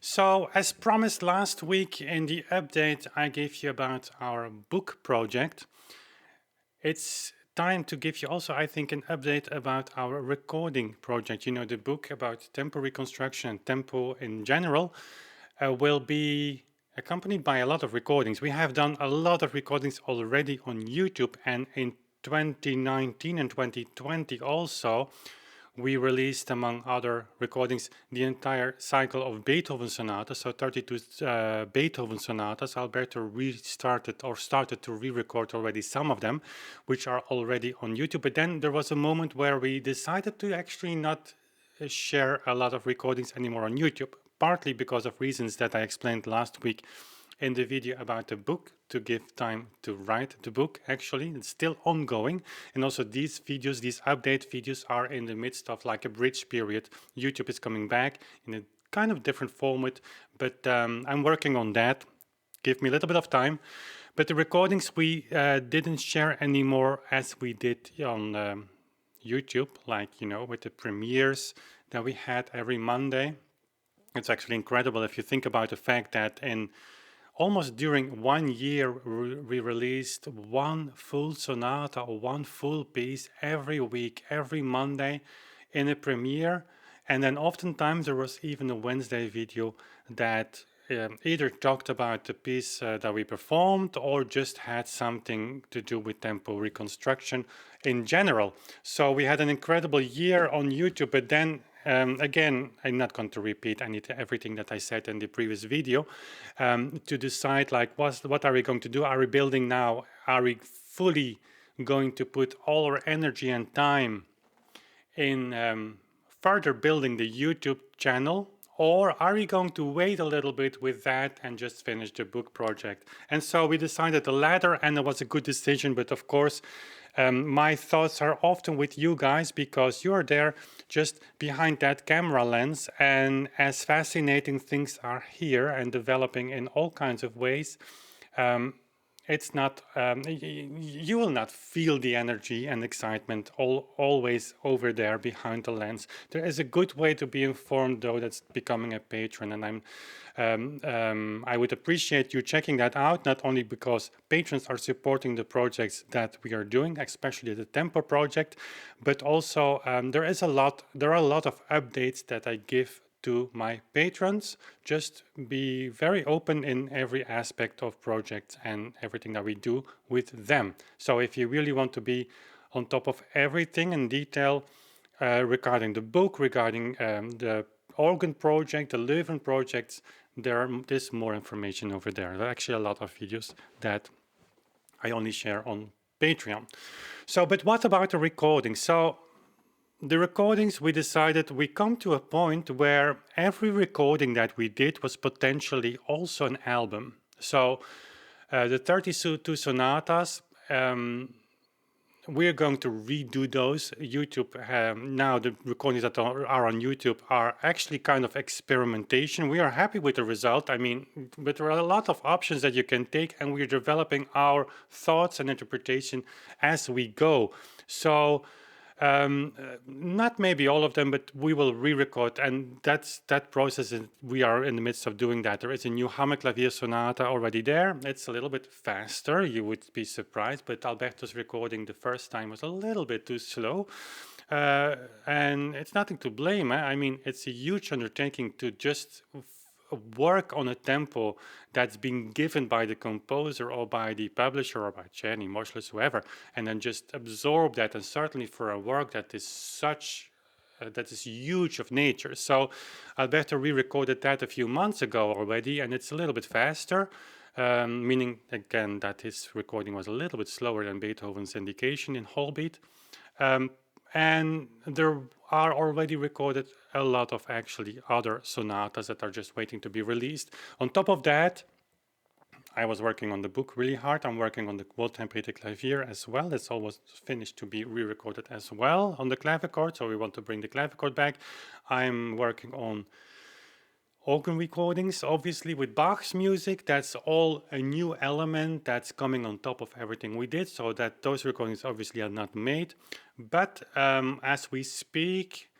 So, as promised last week in the update I gave you about our book project, it's time to give you also, I think, an update about our recording project. You know, the book about tempo reconstruction and tempo in general will be accompanied by a lot of recordings. We have done a lot of recordings already on YouTube, and in 2019 and 2020 also we released, among other recordings, the entire cycle of Beethoven sonatas, so 32 Beethoven sonatas. Alberto restarted or started to re-record already some of them, which are already on YouTube. But then there was a moment where we decided to actually not share a lot of recordings anymore on YouTube, partly because of reasons that I explained last week in the video about the book, to give time to write the book. Actually, it's still ongoing, and also these videos, these update videos, are in the midst of like a bridge period. YouTube is coming back in a kind of different format, but I'm working on that. Give me a little bit of time. But the recordings we didn't share anymore as we did on YouTube, like, you know, with the premieres that we had every Monday. It's actually incredible if you think about the fact that in almost during 1 year, we released one full sonata or one full piece every week, every Monday in a premiere. And then oftentimes there was even a Wednesday video that either talked about the piece that we performed or just had something to do with tempo reconstruction in general. So we had an incredible year on YouTube, but then again, I'm not going to repeat everything that I said in the previous video. To decide like what are we going to do? Are we building now? Are we fully going to put all our energy and time in further building the YouTube channel? Or are we going to wait a little bit with that and just finish the book project? And so we decided the latter, and it was a good decision. But of course, my thoughts are often with you guys, because you're there just behind that camera lens. And as fascinating things are here and developing in all kinds of ways, it's not, you will not feel the energy and excitement always over there behind the lens. There is a good way to be informed, though, that's becoming a patron, and I would appreciate you checking that out, not only because patrons are supporting the projects that we are doing, especially the Tempo project, but also there are a lot of updates that I give to my patrons. Just be very open in every aspect of projects and everything that we do with them. So if you really want to be on top of everything in detail regarding the book, regarding the organ project, the Leuven projects, there's more information over there. There are actually a lot of videos that I only share on Patreon. So, but what about the recording? So the recordings, we decided we come to a point where every recording that we did was potentially also an album. So the 32 sonatas, we're going to redo those. YouTube, now the recordings that are on YouTube are actually kind of experimentation. We are happy with the result. I mean, but there are a lot of options that you can take, and we're developing our thoughts and interpretation as we go. So not maybe all of them, but we will re-record, and that process. We are in the midst of doing that. There is a new Hammerklavier sonata already there. It's a little bit faster. You would be surprised, but Alberto's recording the first time was a little bit too slow. And it's nothing to blame. I mean, it's a huge undertaking to just work on a tempo that's been given by the composer or by the publisher or by Czerny, Moschles, whoever, and then just absorb that. And certainly for a work that is that is huge of nature. So Alberto re-recorded that a few months ago already, and it's a little bit faster, meaning again that his recording was a little bit slower than Beethoven's indication in whole beat. And there are already recorded a lot of actually other sonatas that are just waiting to be released. On top of that, I was working on the book really hard. I'm working on the Wohltemperiertes Klavier as well. It's almost finished to be re-recorded as well on the clavichord, so we want to bring the clavichord back. I'm working on organ recordings, obviously with Bach's music. That's all a new element that's coming on top of everything we did, so that those recordings obviously are not made. But as we speak,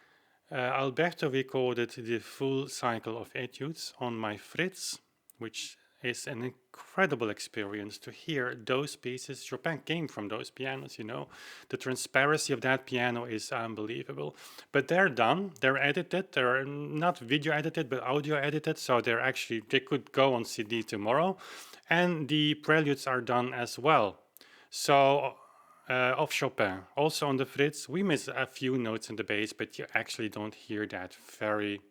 Alberto recorded the full cycle of etudes on my Fritz, which is an incredible experience to hear those pieces. Chopin came from those pianos, you know. The transparency of that piano is unbelievable. But they're done, they're edited, they're not video edited, but audio edited, so they could go on CD tomorrow. And the preludes are done as well. So of Chopin. Also on the Fritz, we miss a few notes in the bass, but you actually don't hear that very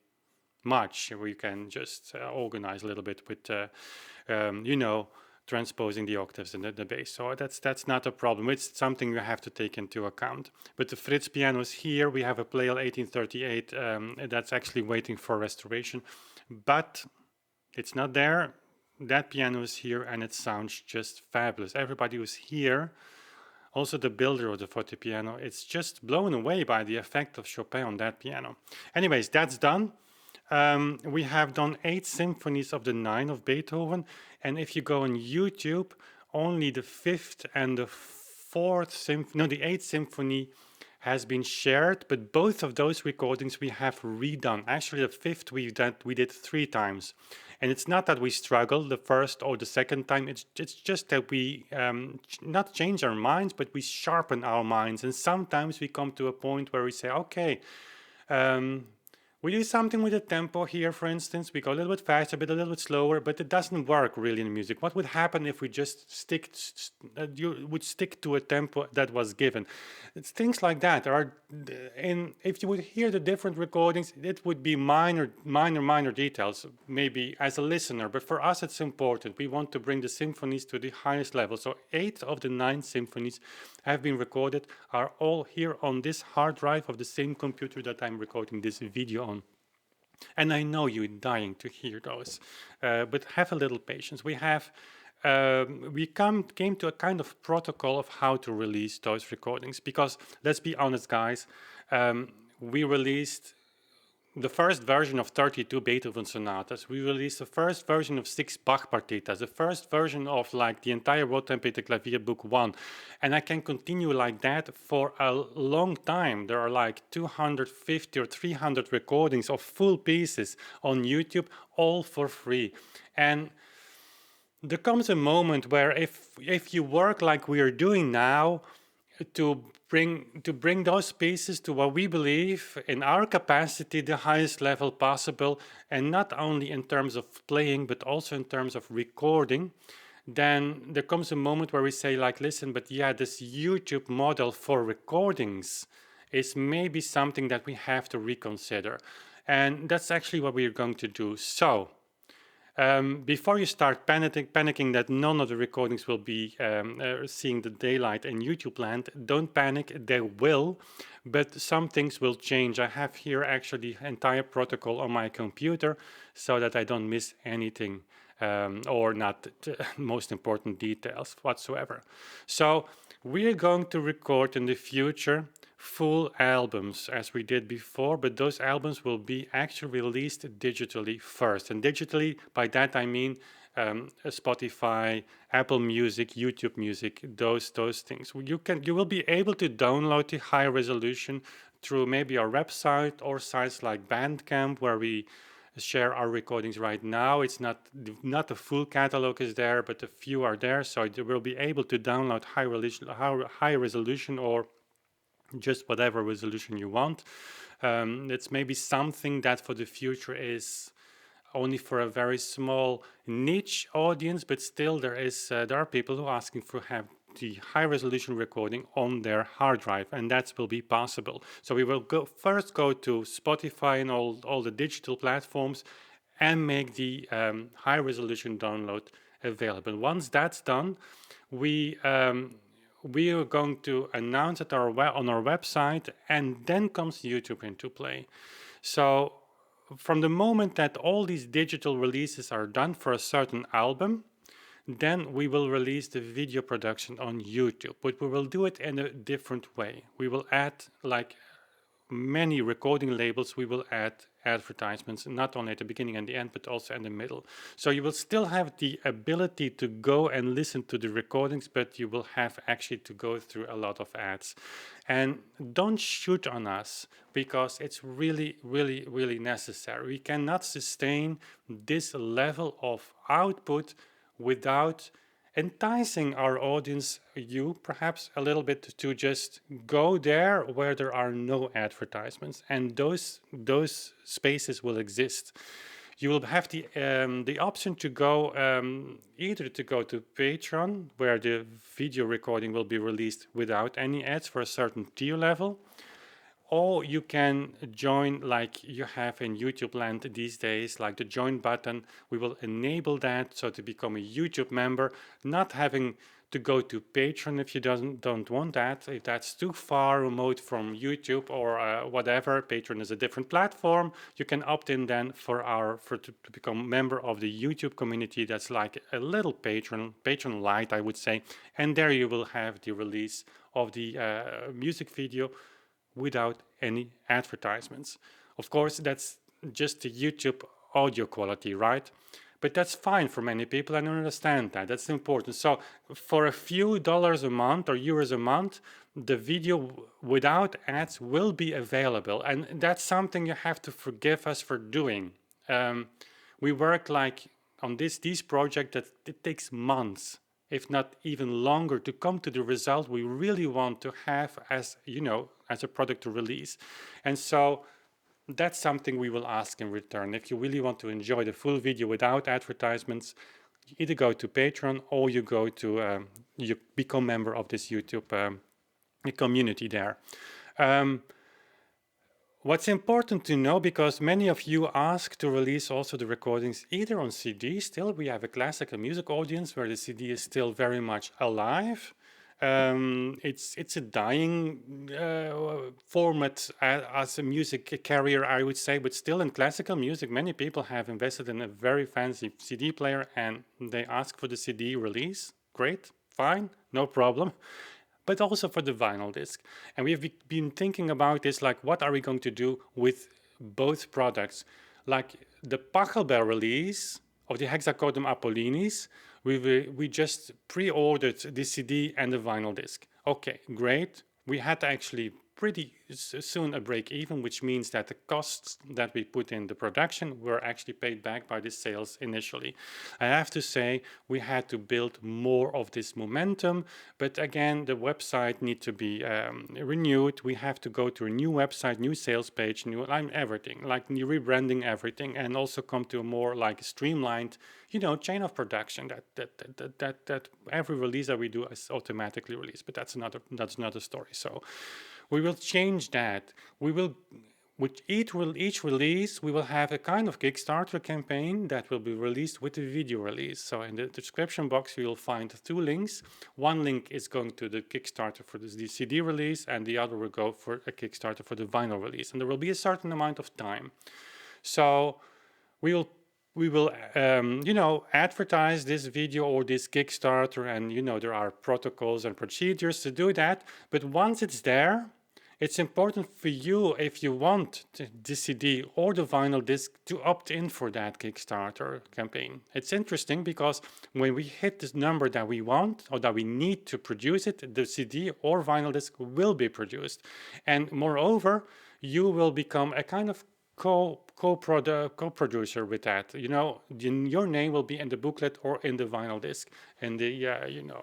much. We can just organize a little bit with, you know, transposing the octaves in the bass. So that's not a problem. It's something you have to take into account. But the Fritz piano is here. We have a Pleyel 1838 that's actually waiting for restoration, but it's not there. That piano is here and it sounds just fabulous. Everybody who's here, also the builder of the fortepiano, it's just blown away by the effect of Chopin on that piano. Anyways, that's done. We have done 8 symphonies of the 9 of Beethoven, and if you go on YouTube, only the 5th and the 4th symphony, no, the 8th symphony has been shared, but both of those recordings we have redone. Actually, the 5th we did 3 times. And it's not that we struggle the first or the second time, it's just that we not change our minds, but we sharpen our minds. And sometimes we come to a point where we say, okay, we do something with the tempo here, for instance. We go a little bit faster, but a little bit slower, but it doesn't work really in music. What would happen if we just stick to a tempo that was given? It's things like that. And if you would hear the different recordings, it would be minor details, maybe as a listener. But for us, it's important. We want to bring the symphonies to the highest level. So 8 of the 9 symphonies have been recorded, are all here on this hard drive of the same computer that I'm recording this video on. And I know you're dying to hear those, but have a little patience. We came to a kind of protocol of how to release those recordings, because let's be honest, guys, we released the first version of 32 Beethoven sonatas. We released the first version of 6 Bach partitas, the first version of like the entire Rotempete Clavier Book 1. And I can continue like that for a long time. There are like 250 or 300 recordings of full pieces on YouTube, all for free. And there comes a moment where if you work like we are doing now, to bring those pieces to what we believe in our capacity, the highest level possible, and not only in terms of playing, but also in terms of recording, then there comes a moment where we say like, listen, but yeah, this YouTube model for recordings is maybe something that we have to reconsider. And that's actually what we're going to do. So, before you start panicking that none of the recordings will be seeing the daylight in YouTube land, don't panic, they will, but some things will change. I have here actually the entire protocol on my computer so that I don't miss anything or not most important details whatsoever. So we're going to record in the future full albums as we did before, but those albums will be actually released digitally first. And digitally, by that I mean Spotify, Apple Music, YouTube Music, those things. You will be able to download the high resolution through maybe our website or sites like Bandcamp, where we share our recordings right now. It's not the full catalog is there, but a few are there, so you will be able to download high resolution or just whatever resolution you want. It's maybe something that for the future is only for a very small niche audience, but still there are people who are asking for have the high resolution recording on their hard drive, and that will be possible. So we will first go to Spotify and all the digital platforms and make the high resolution download available. Once that's done, we are going to announce it on our website, and then comes YouTube into play. So from the moment that all these digital releases are done for a certain album, then we will release the video production on YouTube, but we will do it in a different way. We will add like many recording labels, we will add advertisements, not only at the beginning and the end, but also in the middle. So you will still have the ability to go and listen to the recordings, but you will have actually to go through a lot of ads. And don't shoot on us, because it's really, really, really necessary. We cannot sustain this level of output without enticing our audience, you perhaps, a little bit to just go there where there are no advertisements, and those spaces will exist. You will have the option to go either to go to Patreon, where the video recording will be released without any ads for a certain tier level, or you can join like you have in YouTube land these days, like the join button. We will enable that, so to become a YouTube member, not having to go to Patreon if you don't want that. If that's too far remote from YouTube or whatever, Patreon is a different platform. You can opt in then to become member of the YouTube community. That's like a little Patreon Lite, I would say, and there you will have the release of the music video without any advertisements. Of course, that's just the YouTube audio quality, right? But that's fine for many people, and I understand that. That's important. So for a few dollars a month or euros a month, the video without ads will be available. And that's something you have to forgive us for doing. We work like on these projects that it takes months, if not even longer, to come to the result we really want to have as, as a product to release. And so that's something we will ask in return. If you really want to enjoy the full video without advertisements, you either go to Patreon or you go to, you become member of this YouTube community there. What's important to know, because many of you ask to release also the recordings either on CD. Still, we have a classical music audience where the CD is still very much alive. It's a dying format as a music carrier, I would say, but still in classical music, many people have invested in a very fancy CD player and they ask for the CD release. Great, fine, no problem. But also for the vinyl disc. And we've been thinking about this, like, what are we going to do with both products? Like the Pachelbel release of the Hexacodum Apollinis, we just pre-ordered the CD and the vinyl disc. Okay, great. We had actually pretty soon a break even, which means that the costs that we put in the production were actually paid back by the sales initially. I have to say we had to build more of this momentum, but again, the website needs to be renewed. We have to go to a new website, new sales page, new everything, like rebranding everything, and also come to a more like streamlined, chain of production that every release that we do is automatically released. But that's another story. So we will change that. We will, with each release, we will have a kind of Kickstarter campaign that will be released with the video release. So in the description box, you will find 2 links. One link is going to the Kickstarter for the CD release, and the other will go for a Kickstarter for the vinyl release. And there will be a certain amount of time. So we will advertise this video or this Kickstarter, and there are protocols and procedures to do that. But once it's there, it's important for you, if you want the CD or the vinyl disc, to opt in for that Kickstarter campaign. It's interesting because when we hit this number that we want or that we need to produce it, the CD or vinyl disc will be produced. And moreover, you will become a kind of co-producer with that. Your name will be in the booklet or in the vinyl disc, in the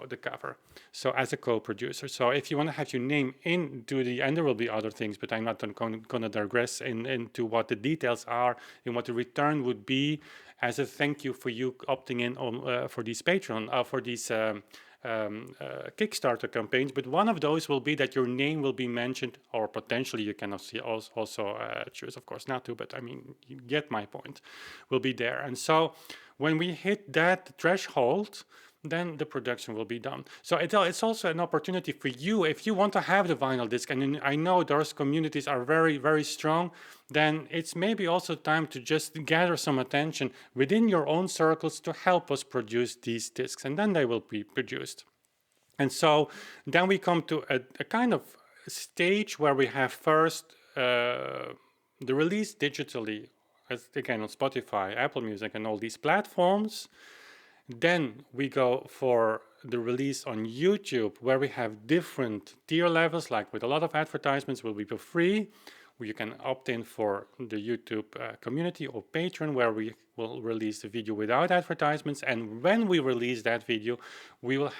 the cover. So as a co-producer. So if you want to have your name into and there will be other things, but I'm not going to digress into what the details are and what the return would be as a thank you for you opting in on for these Patreon for these. Kickstarter campaigns, but one of those will be that your name will be mentioned, or potentially you can also choose, of course, not to, but I mean, you get my point, will be there. And so when we hit that threshold, then the production will be done. So it's also an opportunity for you, if you want to have the vinyl disc, and I know those communities are very, very strong, then it's maybe also time to just gather some attention within your own circles to help us produce these discs, and then they will be produced. And so then we come to a kind of stage where we have first the release digitally, as again on Spotify, Apple Music, and all these platforms. Then we go for the release on YouTube, where we have different tier levels, like with a lot of advertisements will be for free. You can opt in for the YouTube community or Patreon, where we will release the video without advertisements. And when we release that video, we'll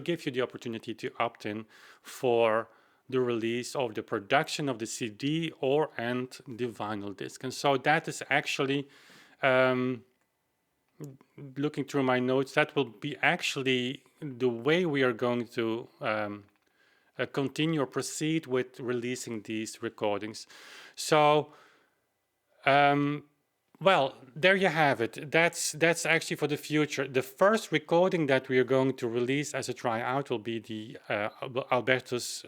give you the opportunity to opt in for the release of the production of the CD and the vinyl disc. And so that is actually, looking through my notes, that will be actually the way we are going to continue or proceed with releasing these recordings. So, well, there you have it. That's actually for the future. The first recording that we are going to release as a tryout will be the Alberto's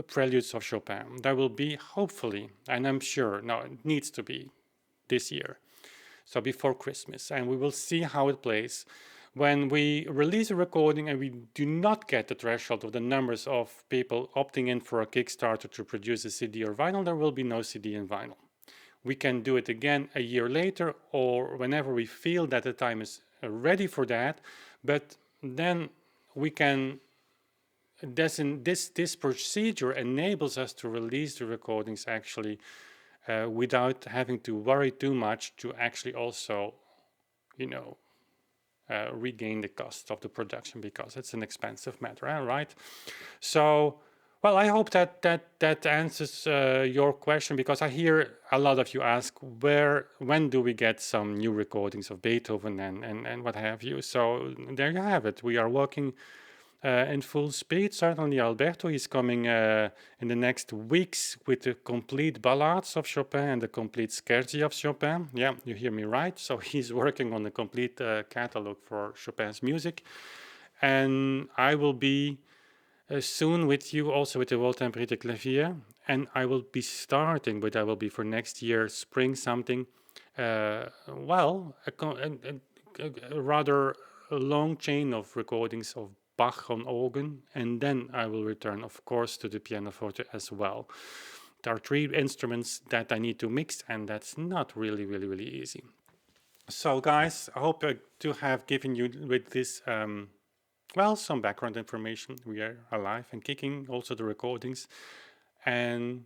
Preludes of Chopin. That will be, hopefully, and I'm sure, no, it needs to be this year. So before Christmas, and we will see how it plays. When we release a recording and we do not get the threshold of the numbers of people opting in for a Kickstarter to produce a CD or vinyl, there will be no CD and vinyl. We can do it again a year later or whenever we feel that the time is ready for that, but then we can, this procedure enables us to release the recordings actually without having to worry too much to actually also, you know, regain the cost of the production, because it's an expensive matter, right? So, well, I hope that answers your question, because I hear a lot of you ask when do we get some new recordings of Beethoven and what have you. So there you have it. We are working in full speed. Certainly Alberto is coming in the next weeks with the complete ballades of Chopin and the complete scherzi of Chopin. Yeah, you hear me right. So he's working on the complete catalog for Chopin's music. And I will be soon with you also with the Wohltemperiertes Klavier. And I will be starting, but I will be for next year, spring something, well, a rather long chain of recordings of Bach on organ, and then I will return, of course, to the pianoforte as well. There are 3 instruments that I need to mix, and that's not really easy. So, guys, I hope to have given you with this, well, some background information. We are alive and kicking, also the recordings, and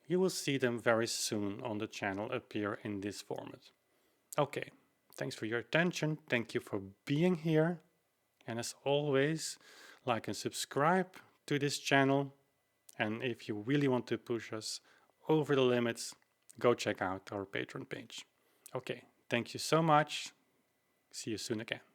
you will see them very soon on the channel appear in this format. Okay, thanks for your attention. Thank you for being here. And as always, like and subscribe to this channel. And if you really want to push us over the limits, go check out our Patreon page. Okay, thank you so much. See you soon again.